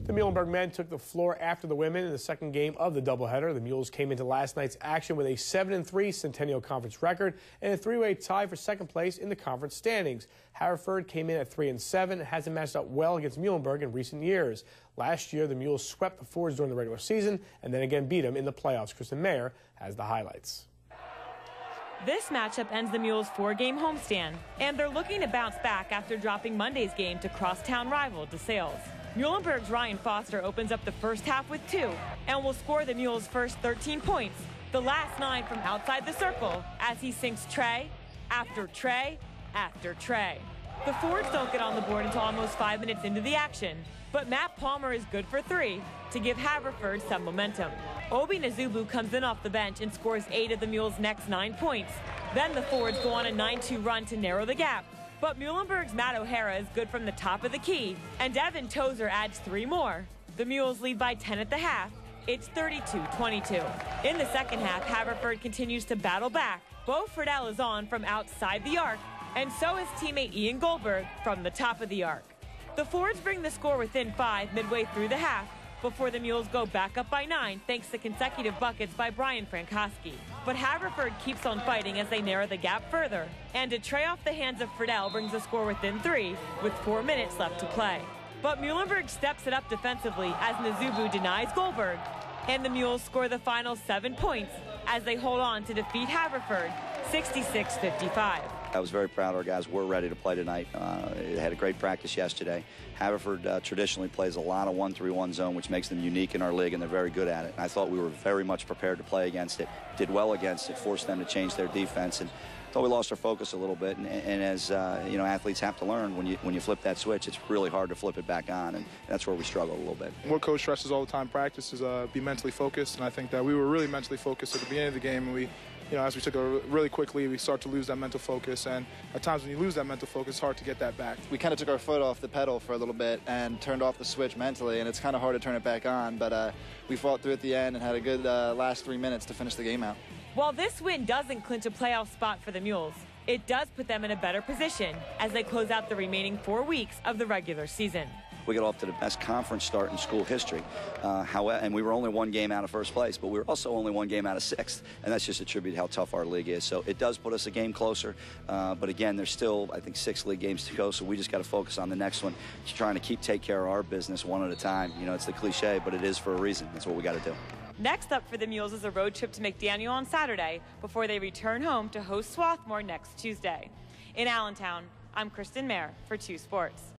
The Muhlenberg men took the floor after the women in the second game of the doubleheader. The Mules came into last night's action with a 7-3 Centennial Conference record and a three-way tie for second place in the conference standings. Haverford came in at 3-7 and hasn't matched up well against Muhlenberg in recent years. Last year, the Mules swept the Fords during the regular season and then again beat them in the playoffs. Kristen Mayer has the highlights. This matchup ends the Mules' four-game homestand, and they're looking to bounce back after dropping Monday's game to crosstown rival DeSales. Muhlenberg's Ryan Foster opens up the first half with 2 and will score the Mules' first 13 points, the last 9 from outside the circle, as he sinks tray after tray after tray. The Fords don't get on the board until almost 5 minutes into the action, but Matt Palmer is good for 3 to give Haverford some momentum. Obi Nazubu comes in off the bench and scores 8 of the Mules' next 9 points. Then the Fords go on a 9-2 run to narrow the gap. But Muhlenberg's Matt O'Hara is good from the top of the key, and Devin Tozer adds 3 more. The Mules lead by 10 at the half. It's 32-22. In the second half, Haverford continues to battle back. Bo Friedel is on from outside the arc, and so is teammate Ian Goldberg from the top of the arc. The Fords bring the score within 5 midway through the half, before the Mules go back up by 9 thanks to consecutive buckets by Brian Frankowski. But Haverford keeps on fighting as they narrow the gap further, and a tray off the hands of Friedel brings the score within 3 with 4 minutes left to play. But Muhlenberg steps it up defensively as Nazubu denies Goldberg, and the Mules score the final 7 points as they hold on to defeat Haverford 66-55. I was very proud our guys were ready to play tonight. Had a great practice yesterday. Haverford traditionally plays a lot of 1-3-1 zone, which makes them unique in our league, and they're very good at it. And I thought we were very much prepared to play against it, did well against it, forced them to change their defense, and I thought we lost our focus a little bit. And as you know, athletes have to learn when you flip that switch, it's really hard to flip it back on, and that's where we struggle a little bit. What coach stresses all the time in practice is be mentally focused, and I think that we were really mentally focused at the beginning of the game, and we. You know, as we took it really quickly, we start to lose that mental focus, and at times when you lose that mental focus, it's hard to get that back. We kind of took our foot off the pedal for a little bit and turned off the switch mentally, and it's kind of hard to turn it back on, but we fought through at the end and had a good last 3 minutes to finish the game out. While this win doesn't clinch a playoff spot for the Mules, it does put them in a better position as they close out the remaining 4 weeks of the regular season. We got off to the best conference start in school history. And we were only 1 game out of first place, but we were also only 1 game out of 6th. And that's just a tribute to how tough our league is. So it does put us a game closer. But again, there's still, I think, 6 league games to go. So we just got to focus on the next one, just trying to take care of our business one at a time. You know, it's the cliche, but it is for a reason. That's what we got to do. Next up for the Mules is a road trip to McDaniel on Saturday before they return home to host Swarthmore next Tuesday. In Allentown, I'm Kristen Mayer for 2 Sports.